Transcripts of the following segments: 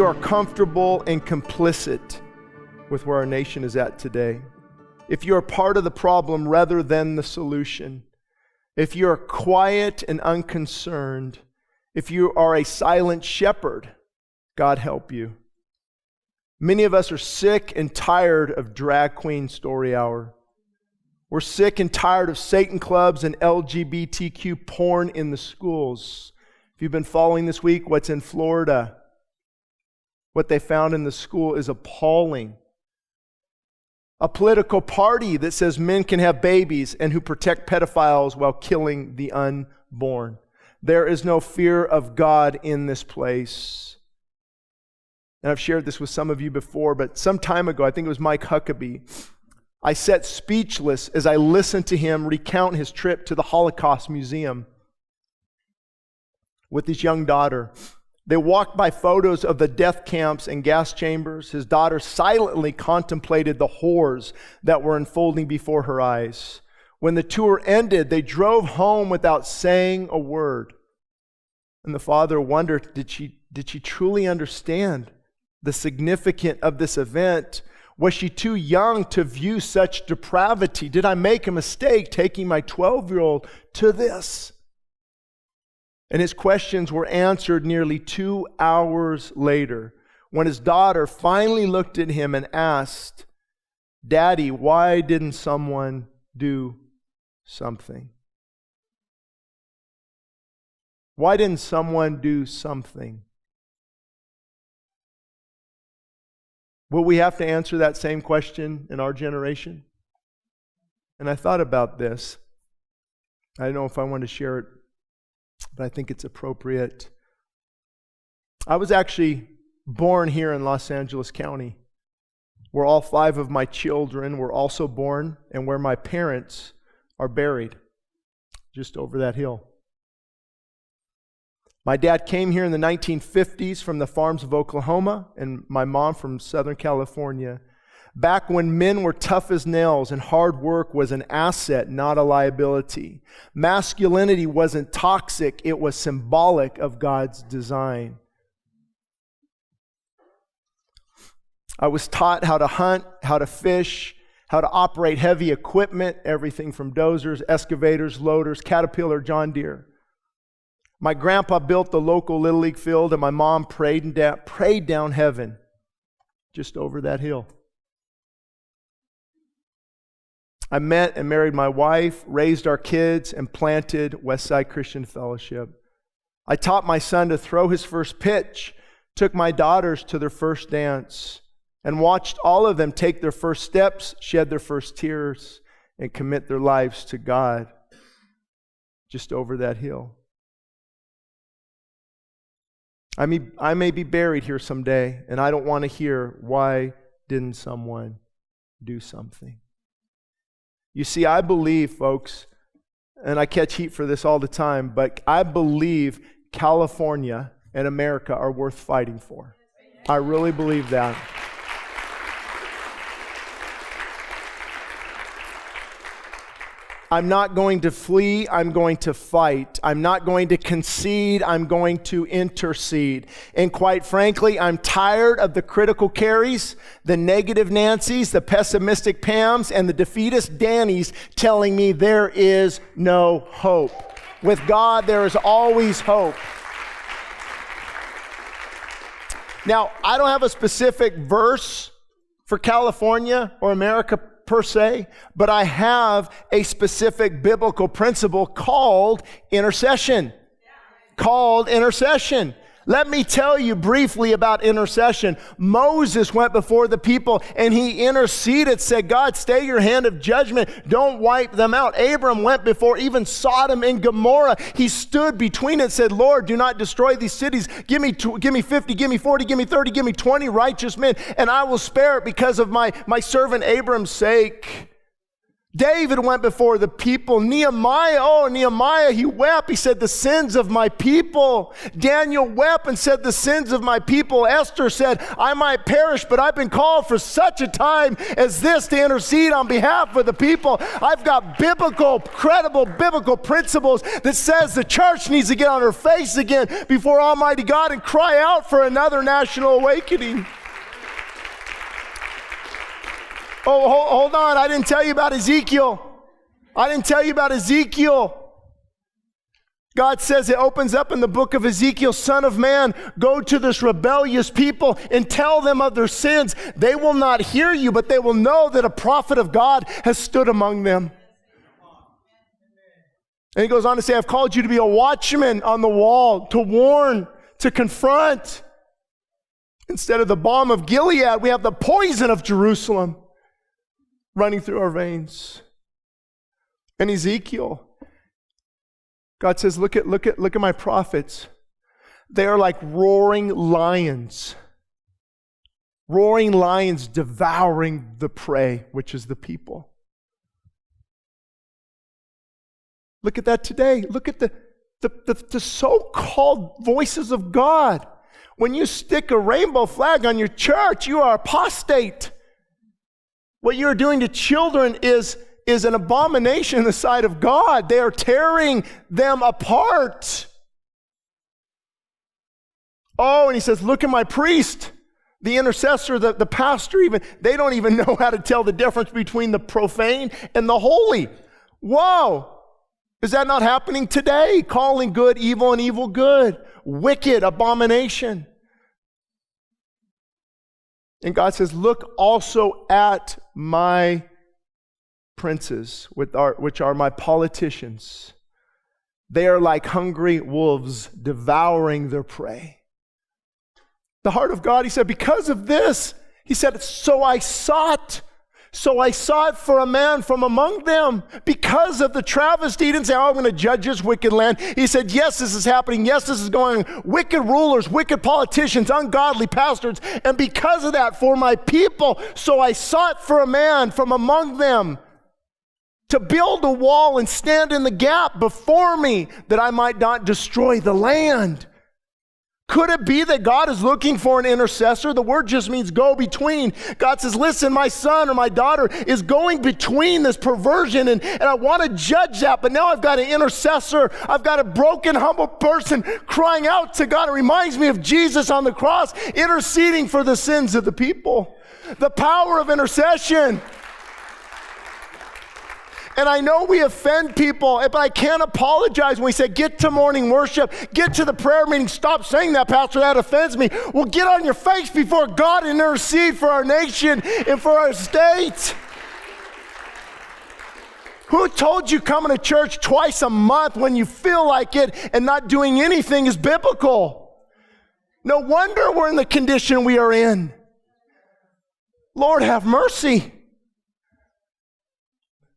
you are comfortable and complicit with where our nation is at today, if you are part of the problem rather than the solution, if you are quiet and unconcerned, if you are a silent shepherd, God help you. Many of us are sick and tired of drag queen story hour. We're sick and tired of Satan clubs and LGBTQ porn in the schools. If you've been following this week what's in Florida, what they found in the school is appalling. A political party that says men can have babies and who protect pedophiles while killing the unborn. There is no fear of God in this place. And I've shared this with some of you before, but some time ago, I think it was Mike Huckabee, I sat speechless as I listened to him recount his trip to the Holocaust Museum with his young daughter. They walked by photos of the death camps and gas chambers. His daughter silently contemplated the horrors that were unfolding before her eyes. When the tour ended, they drove home without saying a word. And the father wondered, did she truly understand the significance of this event? Was she too young to view such depravity? Did I make a mistake taking my 12-year-old to this? And his questions were answered nearly 2 hours later when his daughter finally looked at him and asked, "Daddy, why didn't someone do something?" Why didn't someone do something? Will we have to answer that same question in our generation? And I thought about this. I don't know if I want to share it, but I think it's appropriate. I was actually born here in Los Angeles County, where all 5 of my children were also born and where my parents are buried, just over that hill. My dad came here in the 1950s from the farms of Oklahoma, and my mom from Southern California, back when men were tough as nails and hard work was an asset, not a liability. Masculinity wasn't toxic, it was symbolic of God's design. I was taught how to hunt, how to fish, how to operate heavy equipment, everything from dozers, excavators, loaders, Caterpillar, John Deere. My grandpa built the local Little League field, and my mom prayed down heaven just over that hill. I met and married my wife, raised our kids, and planted Westside Christian Fellowship. I taught my son to throw his first pitch, took my daughters to their first dance, and watched all of them take their first steps, shed their first tears, and commit their lives to God just over that hill. I may be buried here someday, and I don't want to hear, why didn't someone do something? You see, I believe, folks, and I catch heat for this all the time, but I believe California and America are worth fighting for. I really believe that. I'm not going to flee, I'm going to fight. I'm not going to concede, I'm going to intercede. And quite frankly, I'm tired of the critical Carries, the negative Nancys, the pessimistic Pams, and the defeatist Dannys telling me there is no hope. With God, there is always hope. Now, I don't have a specific verse for California or America per se, but I have a specific biblical principle called intercession. Let me tell you briefly about intercession. Moses went before the people and he interceded, said, God, stay your hand of judgment. Don't wipe them out. Abram went before even Sodom and Gomorrah. He stood between it and said, Lord, do not destroy these cities. Give me 50, give me 40, give me 30, give me 20 righteous men, and I will spare it because of my servant Abram's sake. David went before the people. Nehemiah, he wept. He said, the sins of my people. Daniel wept and said, the sins of my people. Esther said, I might perish, but I've been called for such a time as this to intercede on behalf of the people. I've got credible biblical principles that says the church needs to get on her face again before Almighty God and cry out for another national awakening. Oh, hold on. I didn't tell you about Ezekiel. God says, it opens up in the book of Ezekiel, Son of man, go to this rebellious people and tell them of their sins. They will not hear you, but they will know that a prophet of God has stood among them. And he goes on to say, I've called you to be a watchman on the wall, to warn, to confront. Instead of the balm of Gilead, we have the poison of Jerusalem running through our veins. And Ezekiel, God says, look at my prophets. They are like roaring lions devouring the prey, which is the people. Look at that today. Look at the so-called voices of God. When you stick a rainbow flag on your church, you are apostate. What you're doing to children is an abomination in the sight of God. They are tearing them apart. Oh, and he says, look at my priest, the intercessor, the pastor even. They don't even know how to tell the difference between the profane and the holy. Whoa! Is that not happening today? Calling good evil and evil good. Wicked, abomination. And God says, look also at my princes, which are my politicians. They are like hungry wolves devouring their prey. The heart of God, he said, because of this, he said, so I sought for a man from among them. Because of the travesty, he didn't say, I'm going to judge this wicked land. He said, yes, this is happening. Yes, this is going on. Wicked rulers, wicked politicians, ungodly pastors. And because of that, for my people, so I sought for a man from among them to build a wall and stand in the gap before me that I might not destroy the land. Could it be that God is looking for an intercessor? The word just means go between. God says, listen, my son or my daughter is going between this perversion, and I want to judge that, but now I've got an intercessor. I've got a broken, humble person crying out to God. It reminds me of Jesus on the cross, interceding for the sins of the people. The power of intercession. And I know we offend people, but I can't apologize when we say, get to morning worship, get to the prayer meeting. Stop saying that, Pastor, that offends me. Well, get on your face before God and intercede for our nation and for our state. Who told you coming to church twice a month when you feel like it and not doing anything is biblical? No wonder we're in the condition we are in. Lord, have mercy.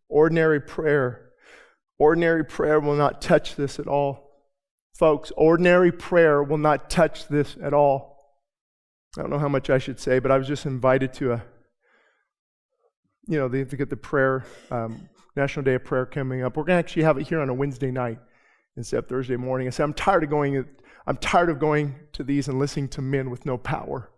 Ordinary prayer will not touch this at all. Folks, ordinary prayer will not touch this at all. I don't know how much I should say, but I was just invited to they get the prayer, National Day of Prayer coming up. We're going to actually have it here on a Wednesday night instead of Thursday morning. I said, I'm tired of going to these and listening to men with no power.